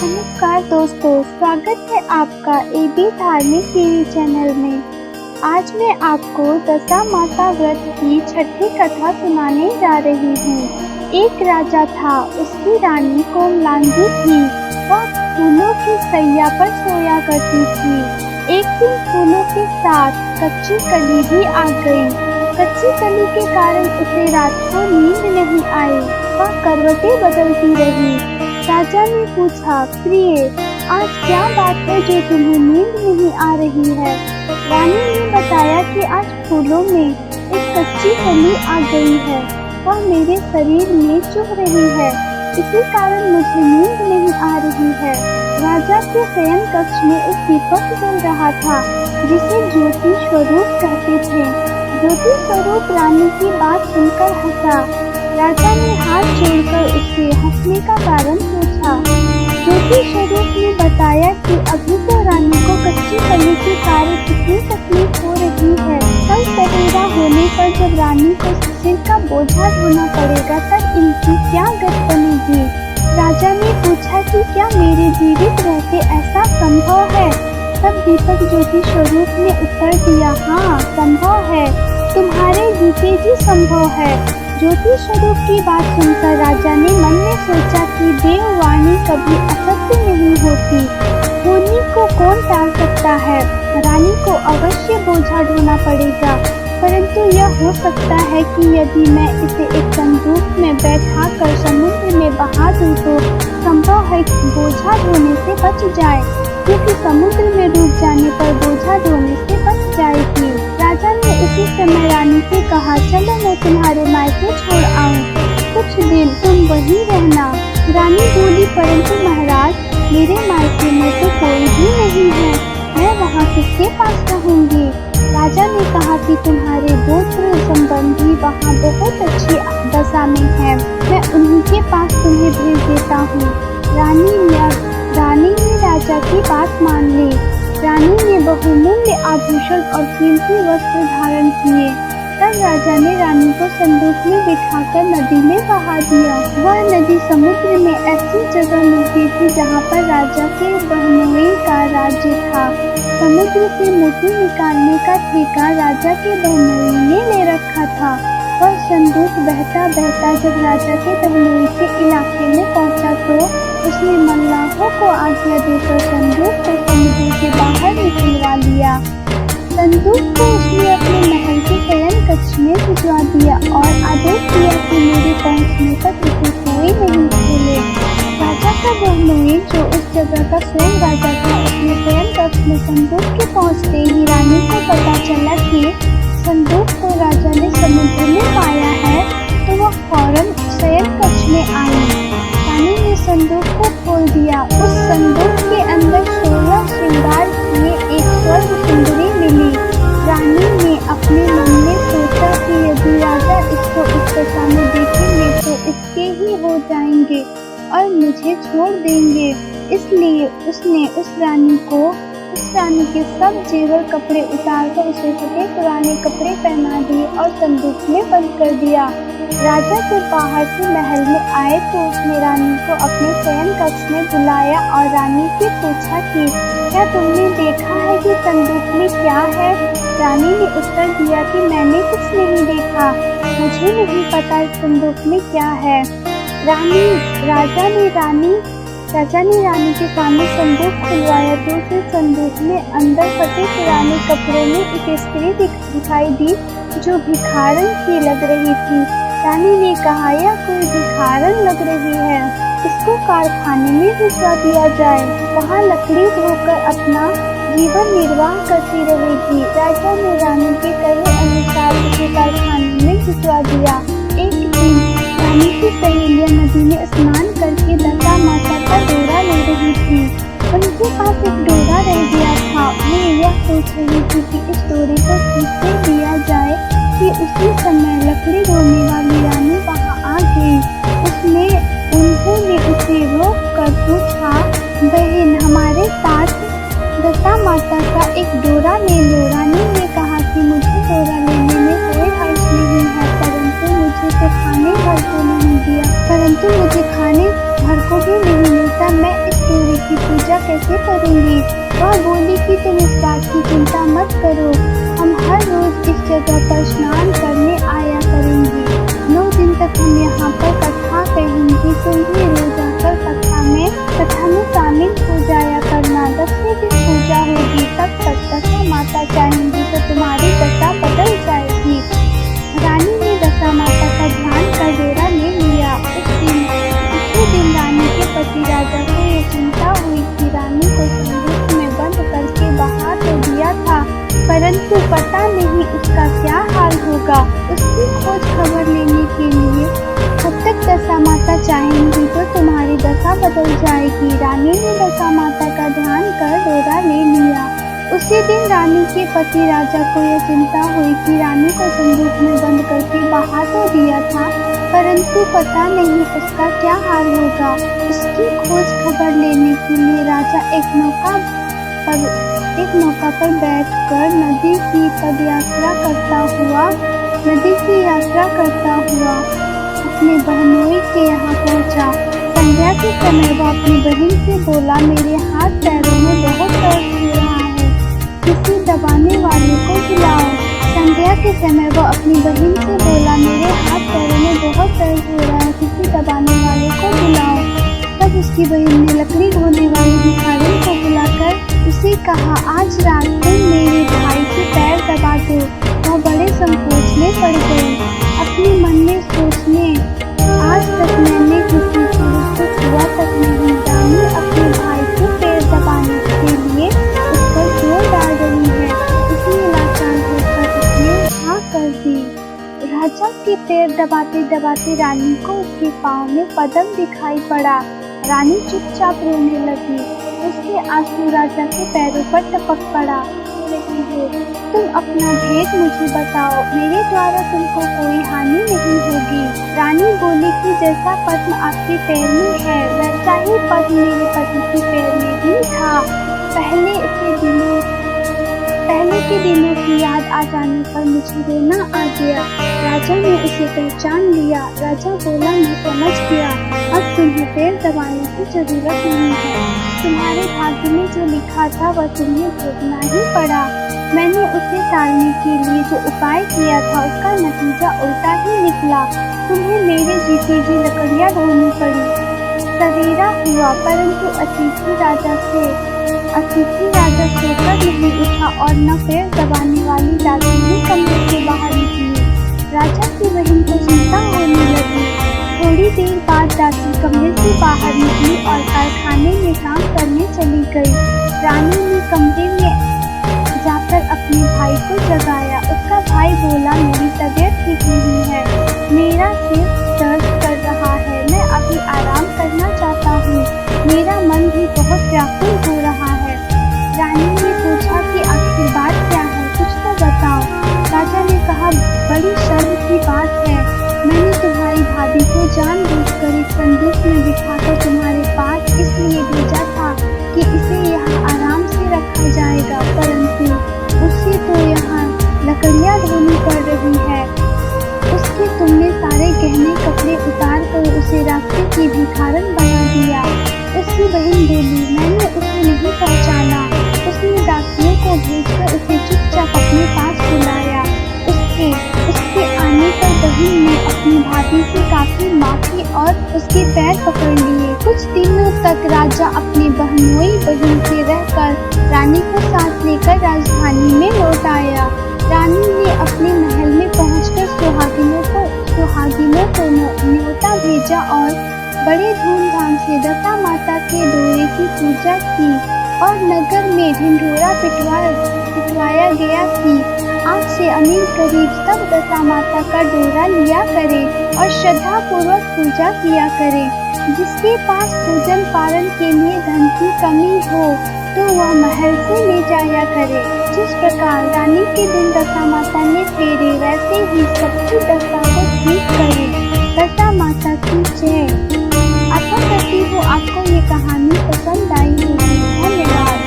नमस्कार दोस्तों, स्वागत है आपका एबी धार्मिक टीवी चैनल में। आज मैं आपको दशामाता व्रत की छठी कथा सुनाने जा रही हूँ। एक राजा था, उसकी रानी कोमलांगी थी। वह फूलों की सैया पर सोया करती थी। एक दिन फूलों के साथ कच्ची कली भी आ गई। कच्ची कली के कारण उसे रात को नींद नहीं आई। वह करवटें बदलती रही। राजा ने पूछा, प्रिय, आज क्या बात है जो तुम्हें नींद नहीं आ रही है? रानी ने बताया कि आज फूलों में एक कच्ची कली आ गई है। वह मेरे शरीर में चुभ रही है, इसी कारण मुझे नींद नहीं आ रही है। राजा के शयन कक्ष में एक दीपक जल रहा था, जिसे ज्योति स्वरूप कहते थे। ज्योति स्वरूप रानी की बात सुनकर हंसा। राजा ने हाथ जोड़कर उससे हंसने का कारण पूछा। ज्योति स्वरूप ने बताया कि अभी तो रानी को कच्ची कली के कारण कितनी तकलीफ हो रही है। कल सवेरा होने पर जब रानी को सिर का बोझा ढोना पड़ेगा, तब इनकी क्या गत बनेगी? राजा ने पूछा कि क्या मेरे जीवित रहते ऐसा संभव है? तब दीपक ज्योति स्वरूप ने उत्तर दिया, हाँ संभव है, तुम्हारे जीते जी संभव है। ज्योति स्वरूप की बात सुनकर राजा ने मन में सोचा कि देववाणी कभी असत्य नहीं होती। होनी को कौन टाल सकता है? रानी को अवश्य बोझा ढोना पड़ेगा, परंतु यह हो सकता है कि यदि मैं इसे एक संदूक में बैठाकर समुद्र में बहा दूं तो संभव है कि बोझा ढोने से बच जाए, क्योंकि समुद्र में डूब जाने पर बोझा ढोने से बच जाएगी। राजा ने उसी समय रानी से कहा, चलो मैं तुम्हारे मायके छोड़ आऊं, कुछ दिन तुम वहीं रहना। रानी बोली, परंतु महाराज, मेरे मायके में तो कोई भी नहीं है, मैं वहाँ किसके पास रहूंगी? राजा ने कहा कि तुम्हारे गोत्र संबंधी वहाँ बहुत अच्छी दशा में है, मैं उन्हीं के पास तुम्हें भेज देता हूँ। रानी ने राजा की बात मान ली। रानी ने बहुमूल्य आभूषण और कीमती वस्त्र धारण किए। तब राजा ने रानी को संदूक में बिठाकर नदी में बहा दिया। वह नदी समुद्र में ऐसी जगह मिलती थी जहाँ पर राजा के बहनोई का राज्य था। समुद्र से मोती निकालने का ठेका राजा के बहनोई ने ले रखा था। वह संदूक बहता बहता जब राजा के बहनोई के इलाके में पहुँचा तो उसने मल्लाहों को आज्ञा देकर संदूक को समुद्र से बाहर निकलवा लिया। संदूक को उसने अपने महल के शयन कक्ष में भिजवा दिया और आदेश दिया कि मेरे पहुंचने तक इसे कोई नहीं खोले। राजा का बहनोई जो उस जगह का स्वयं राजा था, उसने शयन कक्ष में संदूक के पहुंचते ही रानी को पता चला कि संदूक को राजा ने समुद्र में पाया है, तो वह फौरन शयन कक्ष में आई। रानी ने संदूक को खोल दिया। उस संदूक के अंदर 16 श्रृंगार किए एक स्वर्ग सुंदरी मिली। रानी ने अपने मन में सोचा कि यदि राजा इसको इस दशा में देखेंगे तो इसके ही हो जाएंगे और मुझे छोड़ देंगे। इसलिए उसने उस रानी के सब जेवर कपड़े उतारकर उसे फटे पुराने कपड़े पहना दिए और संदूक में बंद कर दिया। राजा जब बाहर से महल में आए तो उसने रानी को अपने शयन कक्ष में बुलाया और रानी से पूछा कि क्या तुमने देखा है कि संदूक में क्या है? रानी ने उत्तर दिया कि मैंने कुछ नहीं देखा, मुझे नहीं पता इस संदूक में क्या है। राजा ने रानी के सामने संदूक खुलवाया तो उसे संदूक में अंदर फटे पुराने कपड़ों में एक स्त्री दिखाई दी जो भिखारन सी लग रही थी। रानी ने कहा, यह कोई भिखारन लग रही है, इसको कारखाने में भिजवा दिया जाए, वहाँ लकड़ी ढोकर अपना जीवन निर्वाह करती रहेगी। राजा ने रानी के कहे अनुसार उसे कारखाने में भिजवा दिया। एक दिन रानी की सहेलियां नदी में स्नान करके दशामाता का डोरा ले रही थी। उनके पास एक डोरा रह गया था। वे यह सोच रही थी कि इस डोरे को खींच दिया जाए कि उसी समय लकड़ी ढोने वाली रानी वहाँ आ गई। उन्होंने उसे रोक कर पूछा, बहन, हमारे साथ दशामाता का एक डोरा ले लो। रानी ने कहा कि मुझे डोरा लेने में कोई हर्ज नहीं है, परंतु मुझे खाने भर को भी नहीं मिलता। मैं इस डोरे कैसे करूँगी। वह बोली कि तुम इस बात की चिंता मत करो, हम हर रोज इस जगह पर स्नान करने आया करेंगे। 9 दिन तक हम यहाँ पर कथा कहेंगे, तुम भी रोज आकर कथा में शामिल हो जाया करना। 10वें दिन पूजा होगी, तब तक दशा माता चाहेंगी तो तुम्हारी दशा बदल जाएगी। रानी ने दशा माता का ध्यान कर डेरा ले लिया। उसी दिन रानी के पति राजा को ये चिंता हुई कि रानी को संदूक में बंद करके बहा तो दिया था, परंतु पता नहीं उसका क्या हाल होगा। उसकी खोज खबर लेने के लिए जब तक दशा माता चाहेंगी तो तुम्हारी दशा बदल जाएगी। रानी ने दशा माता का ध्यान कर डेरा ले लिया। उसी दिन रानी के पति राजा को यह चिंता हुई कि रानी को संदूक में बंद करके बहा तो दिया था, परंतु पता नहीं उसका क्या हाल होगा। उसकी खोज खबर लेने के लिए राजा एक नौका पर बैठकर नदी की यात्रा करता हुआ अपने बहनोई के यहाँ पहुँचा। संध्या के समय वह अपनी बहन से बोला, मेरे हाथ पैरों में बहुत दर्द हो रहा है, किसी दबाने वाले को बुलाओ। संध्या के समय वह अपनी बहन से बोला, मेरे हाथ पैरों में बहुत दर्द हो रहा है, किसी दबाने वाले को बुलाओ। तब उसकी बहन ने लकड़ी ढोने वाले भिखारी को बुलाकर उसे कहा, आज रात तुम मेरे भाई के पैर दबा दो। वह बड़े संकोच में पड़ गई। अपने मन में सोचने, आज तक मैंने किसी पुरुष को छुआ तक नहीं। रानी अपने भाई के पैर दबाने के लिए उस पर जोर डाल रही है, इसलिए लाचार होकर उसने हाँ कर दी। राजा के पैर दबाते दबाते रानी को उसके पाँव में पद्म दिखाई पड़ा। रानी चुपचाप रोने लगी। उसके आंसू राजा के पैरों पर टपक पड़ा। तुम अपना भेद मुझे बताओ, मेरे द्वारा तुमको कोई हानि नहीं होगी। रानी बोली कि जैसा पद्म आपके पैर में है, वैसा ही पद्म मेरे पति के पैर में भी था। पहले के दिनों की याद आ जाने पर मुझे रोना आ गया। राजा ने उसे पहचान लिया। राजा बोला, मैं समझ गया, अब तुम्हें पैर दबाने की जरूरत नहीं है। तुम्हारे भाग्य में जो लिखा था वह तुम्हें भोगना ही पड़ा। मैंने उसे टालने के लिए जो उपाय किया था उसका नतीजा उल्टा ही निकला। तुम्हें मेरे जीते जी लकड़ियाँ ढोनी पड़ी। सवेरा हुआ, परंतु अतिथि राजा सोकर नहीं उठा और न पैर दबाने वाली दासी ने कमरे से बाहर निकली। राजा की बहन को चिंता होने लगी। थोड़ी देर बाद दासी कमरे से बाहर निकली और कारखाने में काम करने चली गई। रानी ने कमरे में जाकर अपने भाई को जगाया। उसका भाई बोला, मेरी तबीयत ठीक नहीं है, मेरा सिर दर्द कर रहा है, मैं अभी आराम करना चाहता हूँ, मेरा मन भी बहुत व्याकुल हो रहा है। रानी ने पूछा कि आखिर बात क्या है, कुछ तो बताओ। राजा ने कहा, बड़ी शर्म की बात है, मैंने तुम्हारी भाभी को जानबूझकर एक संदूक में बिठाकर तुम्हारे पास इसलिए भेजा था कि इसे यहाँ आराम से रखा जाएगा, परंतु उसे तो यहाँ लकड़ियाँ ढोनी पड़ रही है। उसके तुमने सारे गहने कपड़े उतार कर उसे रास्ते की भिखारन बना दिया। उसकी बहन बोली, मैंने उसे नहीं पहचाना। उसने दासियों को भेजकर उसे चुपचाप अपने पास बुलाया। उसके आने पर बहन ने अपनी भाभी से काफी माफी और उसके पैर पकड़ लिए। कुछ दिनों तक राजा अपने बहनोई बहन से रहकर रानी को साथ लेकर राजधानी में लौट आया। रानी ने अपने महल में पहुंचकर सुहागिनों को न्योता भेजा और बड़े धूमधाम से दशा माता के डोरे की पूजा की और नगर में ढिंढोरा पिटवाया गया कि आज से अमीर गरीब सब दशा माता का डोरा लिया करे और श्रद्धा पूर्वक पूजा किया करे। जिसके पास पूजन पालन के लिए धन की कमी हो तो वह महल से ले जाया करे। जिस प्रकार रानी के दिन दशा माता ने फेरे, वैसे ही सबकी दशा को ठीक करे। दशा माता की जय। आशा करती हूँ आपको ये कहानी पसंद आई होगी।